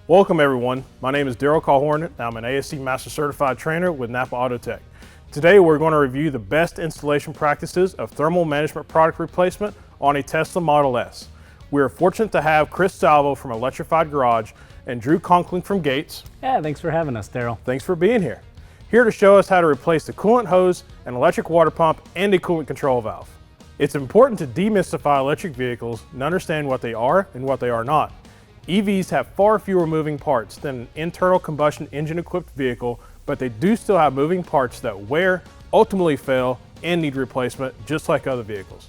Welcome everyone, my name is Daryl Calhorn and I'm an ASC Master Certified Trainer with NAPA Autotech. Today we're going to review the best installation practices of thermal management product replacement on a Tesla Model S. We are fortunate to have Chris Salvo from Electrified Garage and Drew Conkling from Gates. Yeah, thanks for having us, Daryl. Thanks for being here. Here to show us how to replace the coolant hose, an electric water pump, and a coolant control valve. It's important to demystify electric vehicles and understand what they are and what they are not. EVs have far fewer moving parts than an internal combustion engine equipped vehicle, but they do still have moving parts that wear, ultimately fail, and need replacement just like other vehicles.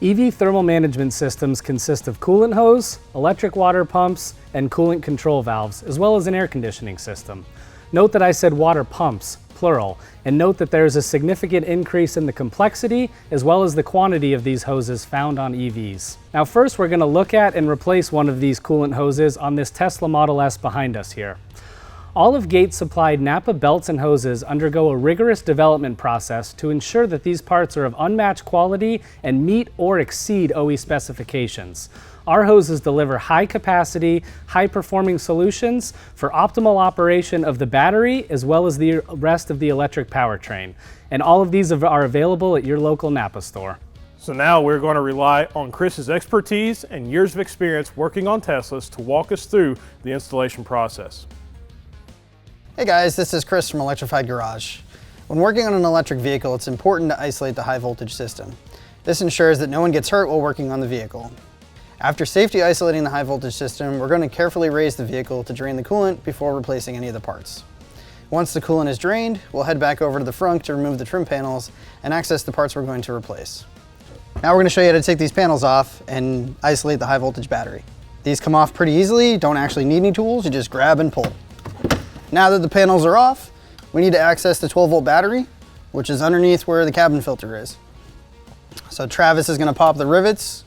EV thermal management systems consist of coolant hose, electric water pumps, and coolant control valves, as well as an air conditioning system. Note that I said water pumps, plural, and note that there is a significant increase in the complexity as well as the quantity of these hoses found on EVs. Now first we're going to look at and replace one of these coolant hoses on this Tesla Model S behind us here. All of Gates supplied NAPA belts and hoses undergo a rigorous development process to ensure that these parts are of unmatched quality and meet or exceed OE specifications. Our hoses deliver high capacity, high performing solutions for optimal operation of the battery as well as the rest of the electric powertrain. And all of these are available at your local NAPA store. So now we're going to rely on Chris's expertise and years of experience working on Teslas to walk us through the installation process. Hey guys, this is Chris from Electrified Garage. When working on an electric vehicle, it's important to isolate the high voltage system. This ensures that no one gets hurt while working on the vehicle. After safety isolating the high voltage system, we're going to carefully raise the vehicle to drain the coolant before replacing any of the parts. Once the coolant is drained, we'll head back over to the front to remove the trim panels and access the parts we're going to replace. Now we're going to show you how to take these panels off and isolate the high voltage battery. These come off pretty easily, don't actually need any tools, you just grab and pull. Now that the panels are off, we need to access the 12-volt battery, which is underneath where the cabin filter is. So Travis is going to pop the rivets.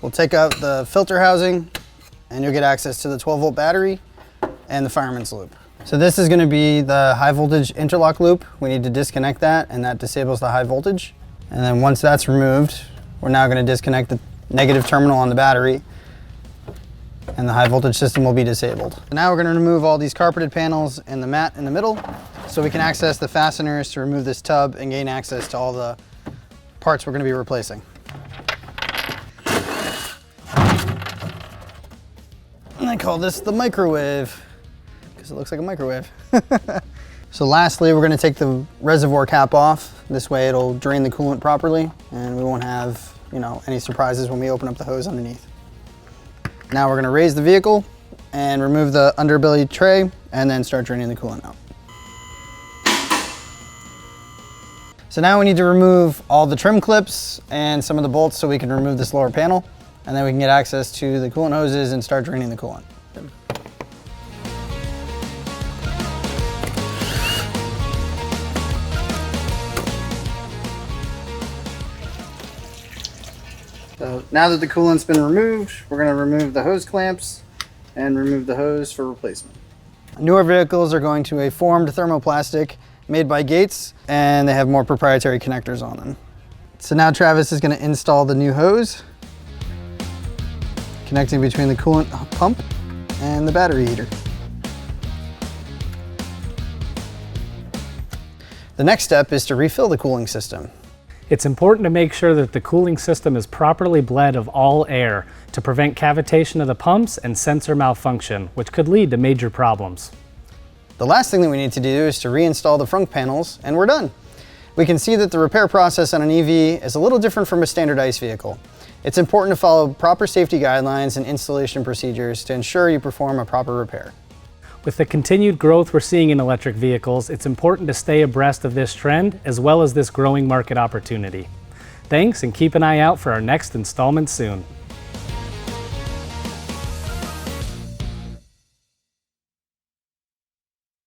We'll take out the filter housing and you'll get access to the 12-volt battery and the fireman's loop. So this is going to be the high voltage interlock loop. We need to disconnect that and that disables the high voltage. And then once that's removed, we're now going to disconnect the negative terminal on the battery and the high voltage system will be disabled. Now we're going to remove all these carpeted panels and the mat in the middle so we can access the fasteners to remove this tub and gain access to all the parts we're going to be replacing. And I call this the microwave because it looks like a microwave. So lastly, we're going to take the reservoir cap off. This way it'll drain the coolant properly and we won't have, any surprises when we open up the hose underneath. Now we're going to raise the vehicle and remove the underbelly tray and then start draining the coolant out. So now we need to remove all the trim clips and some of the bolts so we can remove this lower panel and then we can get access to the coolant hoses and start draining the coolant. So now that the coolant's been removed, we're going to remove the hose clamps and remove the hose for replacement. Newer vehicles are going to a formed thermoplastic made by Gates and they have more proprietary connectors on them. So now Travis is going to install the new hose, connecting between the coolant pump and the battery heater. The next step is to refill the cooling system. It's important to make sure that the cooling system is properly bled of all air to prevent cavitation of the pumps and sensor malfunction, which could lead to major problems. The last thing that we need to do is to reinstall the front panels and we're done. We can see that the repair process on an EV is a little different from a standard ICE vehicle. It's important to follow proper safety guidelines and installation procedures to ensure you perform a proper repair. With the continued growth we're seeing in electric vehicles, it's important to stay abreast of this trend as well as this growing market opportunity. Thanks, and keep an eye out for our next installment soon.